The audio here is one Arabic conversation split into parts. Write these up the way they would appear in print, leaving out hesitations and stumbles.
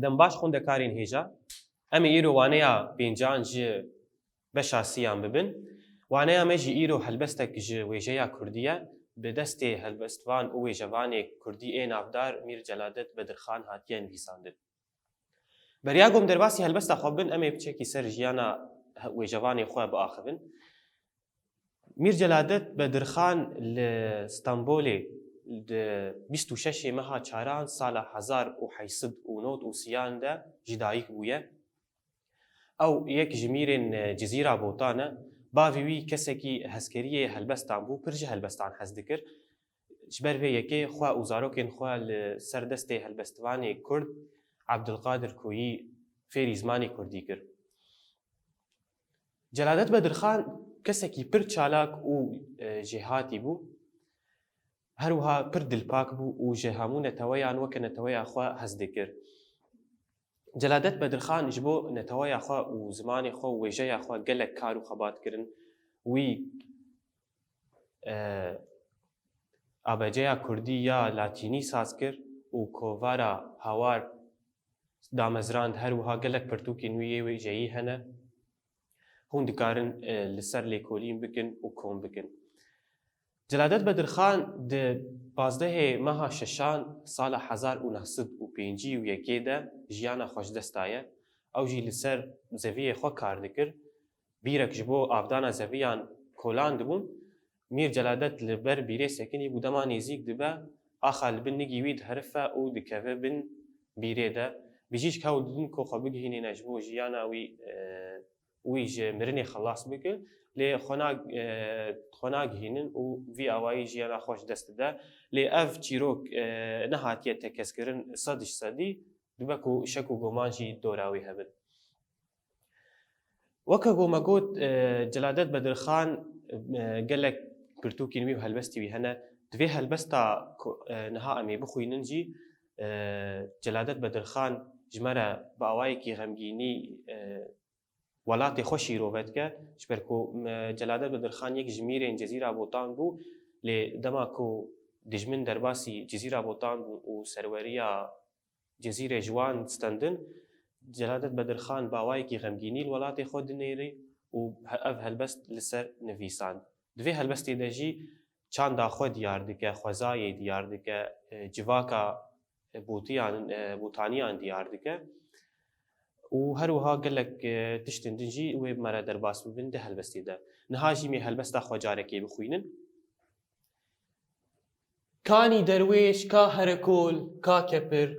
دەمباش خوندەکارین هێژە ئەمە ئیرۆ وانەیە پێنجان ji بەشا سییان ببن وانەیە مەژی ئیرۆ هەلبەستێک ji wêjeya Kurdî ye bi destê helbestvan û wêjevanê Kurdî ê navdar Mîr Celadet Bedirxan hatiye nivîsandin. Beriya gom derbasî helbesta xwe bin em ê biçekî ser jiyana wêjevanê xwe biaxivin. Mîr Celadet Bedirxan li Stenbolê di 26 meha çaran sala 1893 de jî dayîk bûye. Ew yek ji mîrên Cizîra Botan e. Bavê wî kesekî hezkeriyê helbestan bû, pir ji helbestan hez dikir. Ji ber vê yekê xwe û zarokên xwe li ser destê helbestvanê Kurd Abdulqadir Koyî fêrî zimanê Kurdî kir. Celadet Bedirxan kesekî pir çalak û jêhatî bû. Her wiha pir dilpak bû û ji hemû neteweyan weke neteweya xwe hez dikir. Celadet Bedirxan ji bo neteweya xwe û zimanê xwe û wêjeya xwe gelek kar û xebat kirin. Wî abeceya Kurdî ya Latînî saz kir û kovara hawar damezrand her wiha gelek pirtûkên wî yê wêjeyî hene. Hûn dikarin li ser lêkolîn bikin û kom bikin. Celadet Bedirxan di 15 meha şeşan sala 1905 de jiyana xwe ji dest daye. Ew jî li ser zeviyê xwe kar dikir. Bîrek ji bo avdana zeviyan kolan dibûn. Mîr Celadet li ber bîrê sekinî bû dema nêzik dibe axa li bin nigî wî diherife û dikeve bin bîrê de. Bijîşk hewl didin ku xwe bigihînîne ji bo jiyana wî ji mirinê xelas bike. Lê xwe nagihînin û vî awayî jiyana xwe ji dest dide. Lê ev çîrok nehatiye tekeskirin 100% dibe ku şek û goman jî dora wê hebin. Weke goma got Celadet Bedirxan gelek pirtûkên wî û helbestî wî hene. Di vê helbesta niha em ê bixwînin jî Celadet Bedirxan ji me re bi awayekî xemgînî welatê xwe şîrovet ke ji ber ku Celadet Bedirxan yek ji mîrên Cezîra Botan bû lê dema ku dijmin derbasî Cezîra Botan bû û serweriya Cezîrê ji wan stendin Celadet Bedirxan bi awayekî xemgînî li welatê xwe dinêrî û ev helbest li ser nivîsand. Di vê helbestê de jî çanda xwe diyar dike, xwezayê diyar dike, civaka botaniyan diyar dike. û her wiha gelek tiştên din jî wê me re derbas bibin di helbestê de. Niha jî mê helbesta xwe carekê bixwînin. Kanî derwêş, ka herekol, ka kepir,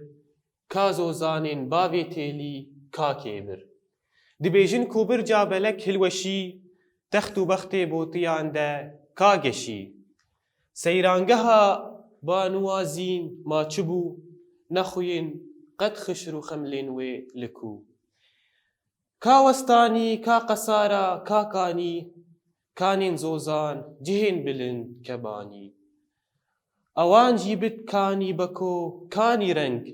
ka zozanên bavê têlî, ka kêbir. Dibêjin ku birca belek hilweşî, text û bextê botiyan de ka geşî. Seyrangeha banûwazîn ma çi bû, nexuyên qet xişir û xemlên wê li ku. Ka westanî, ka qesara, ka kanî, kanên zozan, cihên bilind kebanî. Ewan jî bit kanî beko, kanî reng,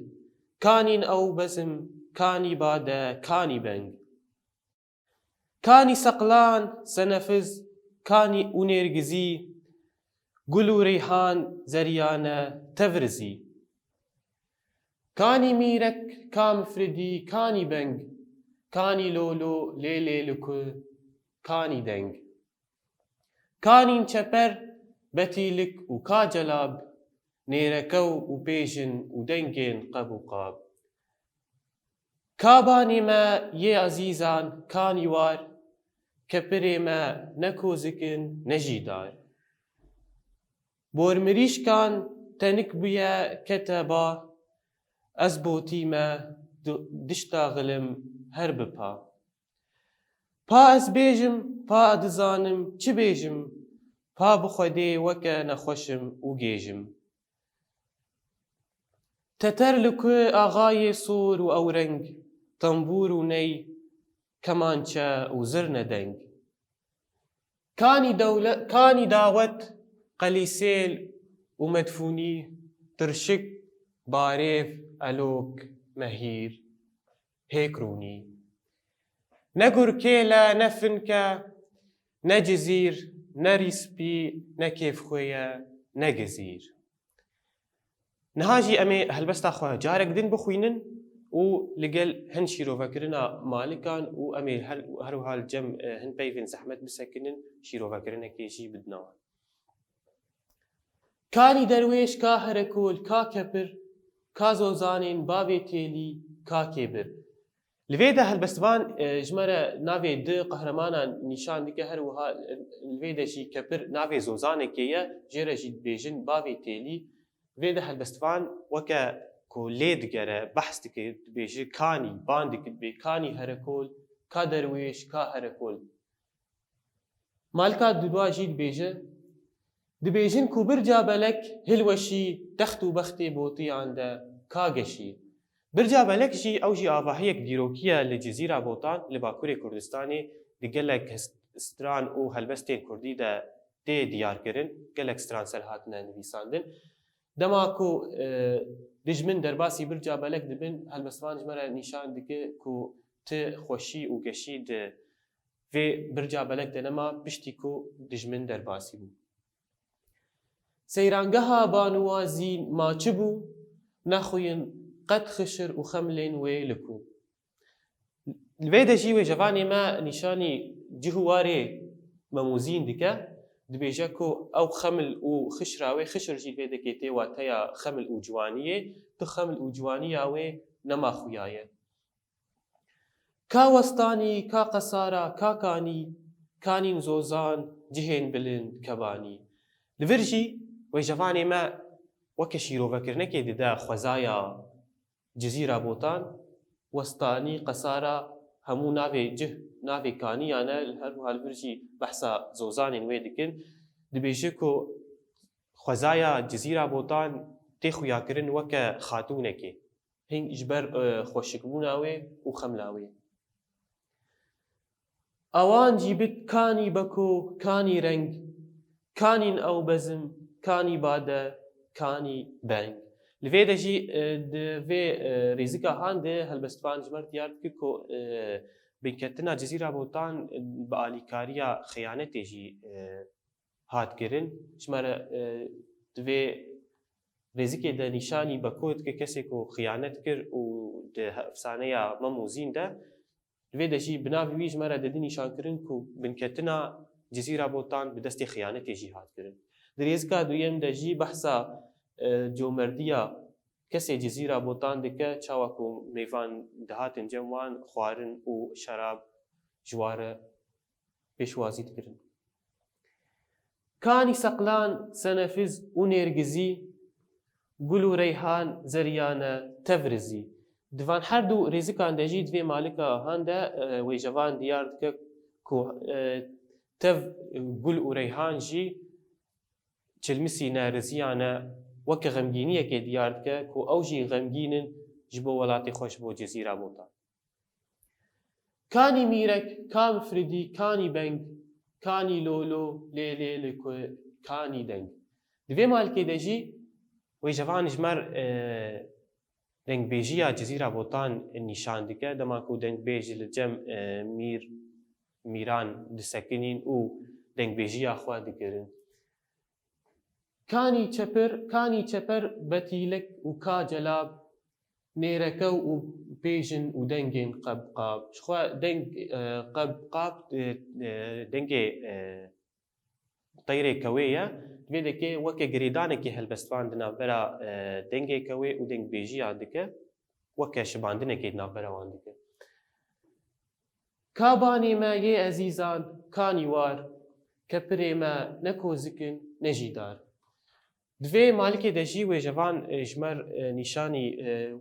kanên ew bezim, kanî bade, kanî beng. Kanî seqlan, senefiz, kanî û nêrgizî, gul û reyhan, zeryane, tevrizî. Kanî mîrek, ka mifridî, kanî beng, kanî lolo, lêlê li ku, kanî deng. Kanên çeper, betîlik û ka celab, nêrekew û pêjin û dengên qeb û qab. Ka banê me yê ezîzan, kanî war, kepirê me ne kozikin ne jî dar. Bormirîşkan tenik bûye kete ba, ez botî me dişta xilim her bipa. Pa ez bêjim, pa dizanim çi bêjim, pa bi Xwedê weke nexweşim û gêjim. Teter li ku axayê sor û ewreng, tembûr û ney, kemançe û zirne deng. Kanî dawet, qelîsêl û medfûnî, tirşik, barêv, elok, mehîr, hêk rûnî. Ne gurkêle, ne finke, ne cizîr, ne rîspî, ne kêfxwe ye, ne gizîr. Niha jî em ê helbesta xwe carek din bixwînin و لقل هن شيروفاكرنا مالكان و أمير هر هالجم هن بيفن زحمت بسكنن شيروفاكرنا كيجي بدنا كاني درويش كا هركول كا كبر كا زوزانين بابي تيلي كا كبر الفيدا هالبستوان جمرة نافي دو قهرمانا نشان ديك هر وها الفيدا جي كبر نافي زوزانة كيا جيرا جي بيجن بابي تيلي فيدا هالبستوان وكا كو ليد جرا بحث ديك بيجي كاني باندك بكاني هركول كا درويش كا هركول مالكا دوا جيد بيجي دبيجن كو برجا بلك هلوشي تختو بختي بوطي عند كاغشي برجا بلك جي او جي آواهيك ديروكية لجزيرة بوطان لباكوري كردستاني دي قلق ستران او هلبستين كردي دا دي ديار كرن قلق ستران سرهاتنا نويساندن دماكو دجمن درباسي برجا بلك دبن هلبستوان جمرة نشان ديكي كو تخوشي و قشي دا في برجا بلك دنما بشتيكو دجمن درباسي بو سيرانجها بانوازين ما تشبو نخوين قد خشر وخملين ويلكو الفيدا جيوي جفاني ما نشاني جهواري مموزين ديكا دبيجاكو او خمل وخشراوي خشر جي الفيدا كيتي واتيا خمل وجوانية تخمل وجوانية وي نما خويايا كا وسطاني كا قصارى كا كاني زوزان جهين بلند كباني الفرجي ويجفاني ما وكشيرو فكرنكي دا خزايا جزيرة بوطان وسطاني قصارى همو نافي جه نافي كاني أنا الهرو هالفرجي بحثا زوزاني نويدكن دبيجيكو خزايا جزيرة بوطان تيخو ياكرن وكا خاتونكي هين إجبر خوشكبوناوي وخملاوي أوان جيبت كاني بكو كاني رنگ كانين أو بزم كاني بادا كاني بانج الفيدا جي في ريزيكا هاندي هالبستفان جمرت ديارت كو بنكتنا جزيرة بوطان بآليكاريا خيانتي جي هات كرن جمرة في ريزيكي دا نشاني بكوت كسي كو خيانت كر و دا افسانيا مموزين دا الفيدا جي بنافي وي جمرة دا نشان كرن كو بنكتنا جزيرة بوطان بدستي خيانتي جي هات كرن دريزكا دويم دا جي بحثا جومرديا كسي جزيرة بوطان دكا چاوكو ميفان دهاتن جوان خوارن و شراب جوارة بيشوازي تكرن كاني سقلان سنفز و نيرگزي گلو ريحان زريانة تفرزي دوان هر دو ريزكان دا جي دوي مالكا هاندا ويجوان ديار دكا كو تف گل و ريحان جي چلمسي نارزيانا وك غمگينية كي ديارتك كو اوجي غمگينن جبو ولاتي خوش بو جزيرة بوطان كاني ميرك كام فردي كاني بنگ كاني لولو ليلي لكو كاني دنگ دوي مال كي دجي ويجوان جمر دنگ بيجيا جزيرة بوطان النشان دكا دما كو دنگ بيجي لجم ميران دسكنين و دنگ بيجيا خوا دكرن كاني چپر بتيلك وكا جلاب نيركو وبيجن ودنجين قاب شخوا دنج قاب دنجي طيري كوية بيدك وكا جريدانك هالبستفان دنا برا دنجي كوي ودنج بيجي عندك وكا شباندنا كيدنا برا عندك كاباني ما يه عزيزان كاني وار كبري ما نكو زكن نجيدار دوی مالکی دجی و جوان جمر نشانی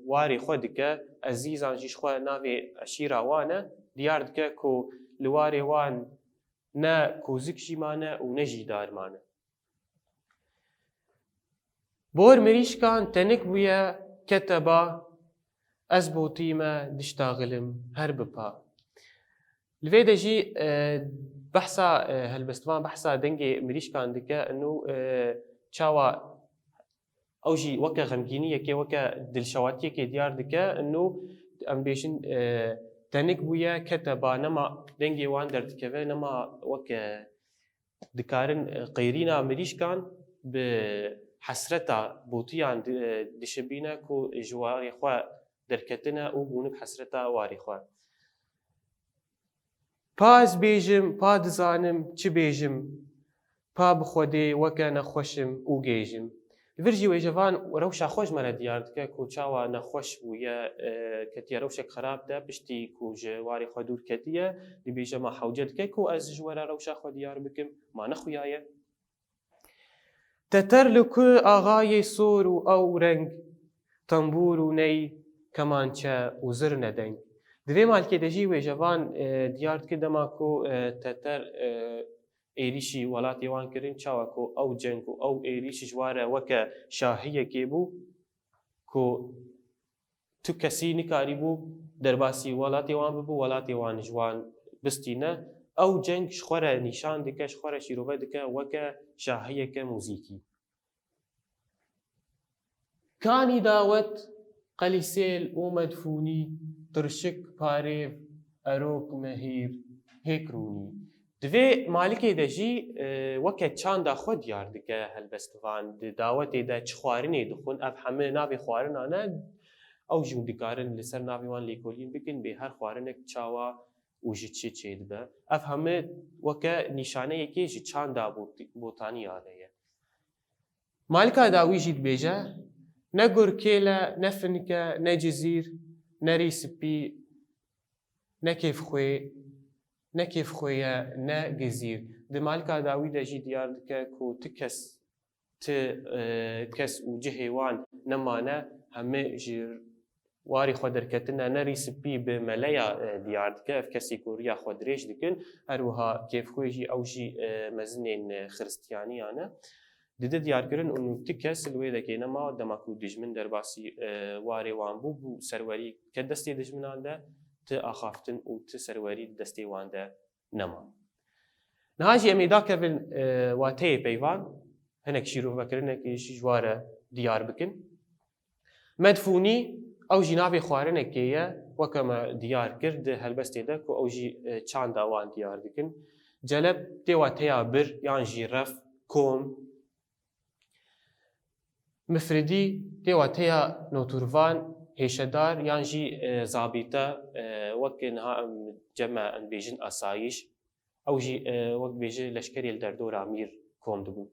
واری خود که عزیزان جیش خود ناوی عشیره وانه دیار که کو لواری وان نه کوزک جیمانه و نجی دار مانه بور مریش کان تنک بویا کتبا از بوتیما دشتاغلم هر بپا لوی دجی بحثا هالبستوان بحثا دنگی مریش کان دکه انو چاوا اوجي وكا غمگينيه كي وكا دلشواتيه كي ديار دكا انه ام بيشن تنك بويا كتبا نما دنگي وان دردكفه نما وكا دكارن قيرينا مريش كان بحسرتا بوتيان دشبينا كو جواري خوا دەرکەتنە و بوون بحەسرەتە واری خوار پاز بێژم پا دزانم چ بێژم پا بخۆدێ وەکە نەخۆشم و گێژم ڤژی وێژەوان ڕەوشا خۆش مەرە دیار دکە و چاوە نەخۆش بووە کەتیە ڕەوشێک خراپدا پشتی کوژە واری خۆ دوور کەتیە دیبێژەمە حەوجە دکە و ئەس ژوەرە ڕەوشا خۆ دیار بکەم ما نەخویایە تەتەر لە کو ئاغای سۆر و ئەو ڕەنگ تەمبور و نەی کەمانچە و زر نەدەنگ دوێ مالکێ دەژی وێژەوان دیار کرد دەماکۆ تەتەر ئێریشی وڵاتی وان کردن چاوەکۆ ئەو جەنگ و ئەو ئێریشی ژوارە وەکە شاهیەکێ بوو کۆ تو کەسی نکاری بوو دەرباسی وڵاتی وان ببوو وڵاتی وان ژوان بستینە ئەو جەنگ خۆرە نیشان دکە خۆرە شیرۆڤە دکە وەکە شاهیەکە موزیکی کانی داوەت قەلیسێل و مەدفونی ترشک پارێ ئەرۆک مەهیر هێکرونی دوێ مالکێ دەژی وەکە چاندا خۆ دیار دکە هەلبەستوان داوەتێدا چ خوارنێ دخۆن ئەف هەمە ناوی خوارنانە ئەو ژوو دکارن لەسەر ناویوان لێکۆلین بکن بێ هەر خوارنێک چاوە وژی چێ چێ دبە ئەف هەمە وەکە نیشانەیەکێژی چاندا بۆتانی یادەیە مالکا داویژی دبێژە نە گورکێلە نە فنکە نە جزیر نەری سپی نەکێف خۆیە نە گزیر دمالکا داوی دەژی دیار دکە و ت کەس و جهێوان نەمانە هەمە ژیر واری خۆ دەرکەتنە نەری سپی بە مەلەیە دیار دکە ئەف کەسی کۆریا خۆ درێژ دکن هەروەها کێفخۆیژی ئەوژی مەزنێن خرستیانیانە دیدە دیارکردن و ت کەس لێ دەکەینەماوە دەماک و دژمن دەرباسی وارێوان بوو بوو سەروەری کە دەستی دژمناندا ت ئاخافتن و ت سەروەری دەستی واندا نەما نهاژی ئەمێدا کەبن واتەیە پەیوان هەنێک شیرۆڤەکردنێکیشی ژوارە دیار بکن مەدفونی ئەو ژی ناوی خوارنێکێیە وەکەمە دیار کرد هەلبەستێدا و ئەو ژی چاندا وان دیار دکن جەلەب تێواتەیە بر یان ژی ڕەف کۆم مفردی تێواتەیە نۆتوروان هێشەدار یانژی زابیتە وەک جەمە ئەنبێژن ئاسایش ئەوژی وەک بێژە لەشکری دەردۆرا میر کۆم دەبوو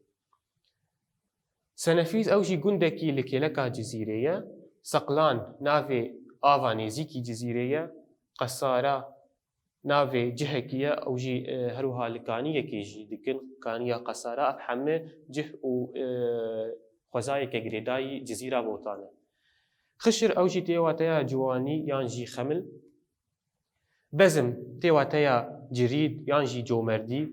سەنەفیز ئەوژی گوندێکی لە کێلەکا جزیرەیە سەقلان ناوێ ئاوا نێزیکی جزیرەیە قەسارە ناوێ جهەکیە ئەوژی هەروها لکانیەکێژی دکن کانیە قەسارە ئەف هەمە جه و خۆزایەکە گرێدایی جزیرا بۆتانە خشر ئەوژی تێواتەیە جوانی یانژی خەمل بەزم تێواتەیە جرید یانژی جۆمەردی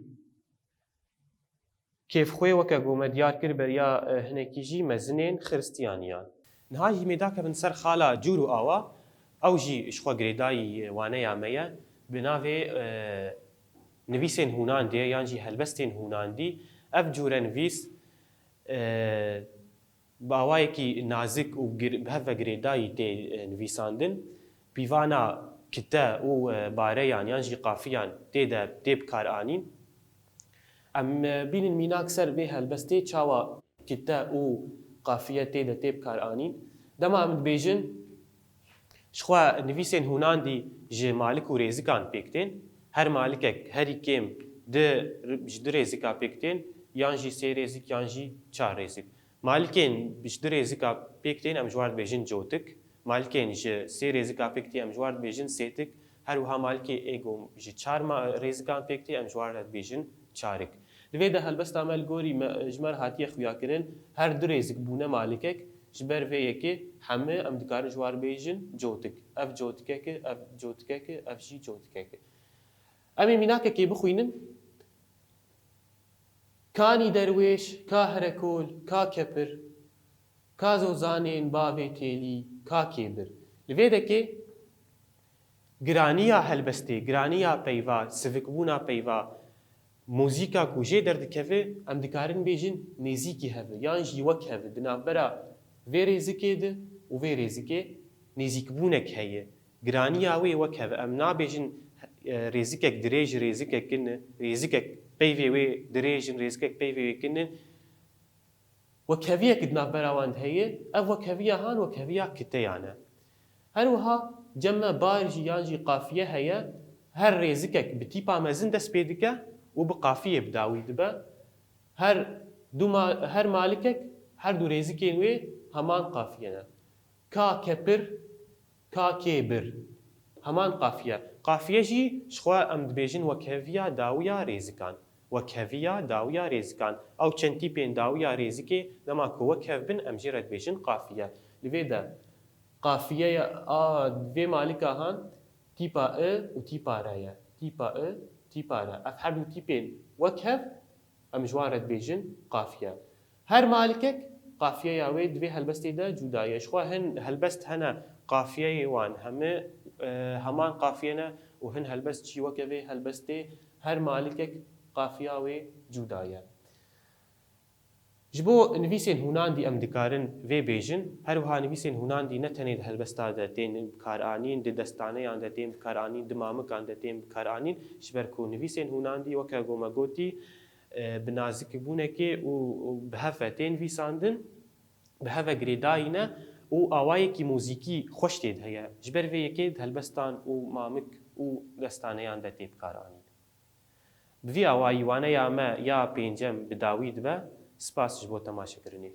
کێفخۆی وەکە گۆمە دیار کرد بەریا هەنێکیژی مەزنێن خرستیانیان نهاژی مێداکە بن سەر خاڵە جوور و ئاوا ئەوژی شخوا گرێدایی وانەیە مەیە بناوێ نویسێن هوناندێ یانژی هەلبەستێن هوناندی ئەف جوورە نویس باوایەکی نازک و هەڤە گرێدایی تێ نویساندن پیڤانە کتە و بارەیان یانژی قافیان تێدا تێ بکارئانین ئەم بینن میناک سەر بێ هەلبەستێ چاوە کتە و قافیە تێدا تێ بکارئانین دەما ئەم دبێژن شخوا نویسێن هوناندی ژێ مالک و رێزیکان پێکتێن هەر مالکێک هەری کێم دو رێزیکا پێکتێن یانژی سێ رێزیک یانژی چار رێزیک مالکێن دو رێزیکا پێکتێن ئەم ژوار دبێژن جۆتک مالکێن ژە سێ رێزیکا پێکتی ئەم ژوار دبێژن سێتک هەروها مالکێ ئێگۆم ژە چار رێزیکان پێکتی ئەم ژوار دبێژن چارک دوێدا هەلبەستا مەلگۆری ژمەر هاتیە خویاکردن هەر دو رێزیک بوونە مالکێک ji ber vê yekê hemê em dikarin ji war bêjin cotik ev cotikeke ev cotikeke ev jî cotikeke em ê mînakekê bixwînin kanî derwêş ka herekol ka kepir ka zozanên bavê têlî ka kêbir li vê dekê giraniya helbestê giraniya peyva sivikbûna peyva mûzîka ku jê derdikeve em dikarin bêjin nêzîkî heve yan jî wek heve di navbera vê rêzikê de û vê rêzikê nêzîkbûnek heye giraniya wê wek heve em nabêjin rêzikek dirêj rêzikek kin rêzikek peyvê wê dirêjin rêzikek peyvê wê kinin wekheviyek di navbera wan heye ev wekheviya han wekheviya kiteyan e هەروەها جەمە بارژی یانجی قافیە هەیە هەر ڕێزکێک بتیپا مەزن دەست پێ دکە و بە قافیە بداوی دبە هەر مالکێک هەردوو ڕێزکێن وێ هەمان قافیەنە کا کەپر کا کێبر هەمان قافیە قافیەژی شخوا ئەم دبێژن وەکەڤیا داویا ڕێزکان وەکەڤیا داویا ڕێزکان ئەو چەندی پێن داویا ڕێزکێ نەما کۆ وەکەڤ بن ئەمژێ ڕەتبێژن قافیە لێدا قافیەیە دوێ مالکە هەن تیپا ئە و تیپارەیە تیپا ئە تیپارە ئەف هەردوو تیپێن وەکەڤ ئەمژوا ڕەتبێژن قافیە هەر مالکێک قافیەیە وێ دوێ هەلبەستێدا جودایە شخوا هەن هەلبەست هەنە قافیەی وان هەمان قافیەنە و هەن هەلبەست چی وەکەوێ هەلبەستێ هەر مالکێک قافیا وێ جودایە ji bo nivîsên hûnandî em dikarin vê bêjin herwiha nivîsên hûnandî ne tenê di helbesta de tên bikaranîn di destaneyan de tên bikaranîn di mamikan de tên bikaranîn ji ber ku nivîsên hûnandî weke gome gotî bi nazikbûnekê û bi hev ve tên vîsandin bi hev ve girêdayî ne û awayekî mûzîkî xweş tê de heye ji ber vê yekê di helbestan û mamik û destaneyan de tê bikaranîn bi vî awayî waneya me ya pêncem bi dawî dibe Spas ji bo temaşekirinê.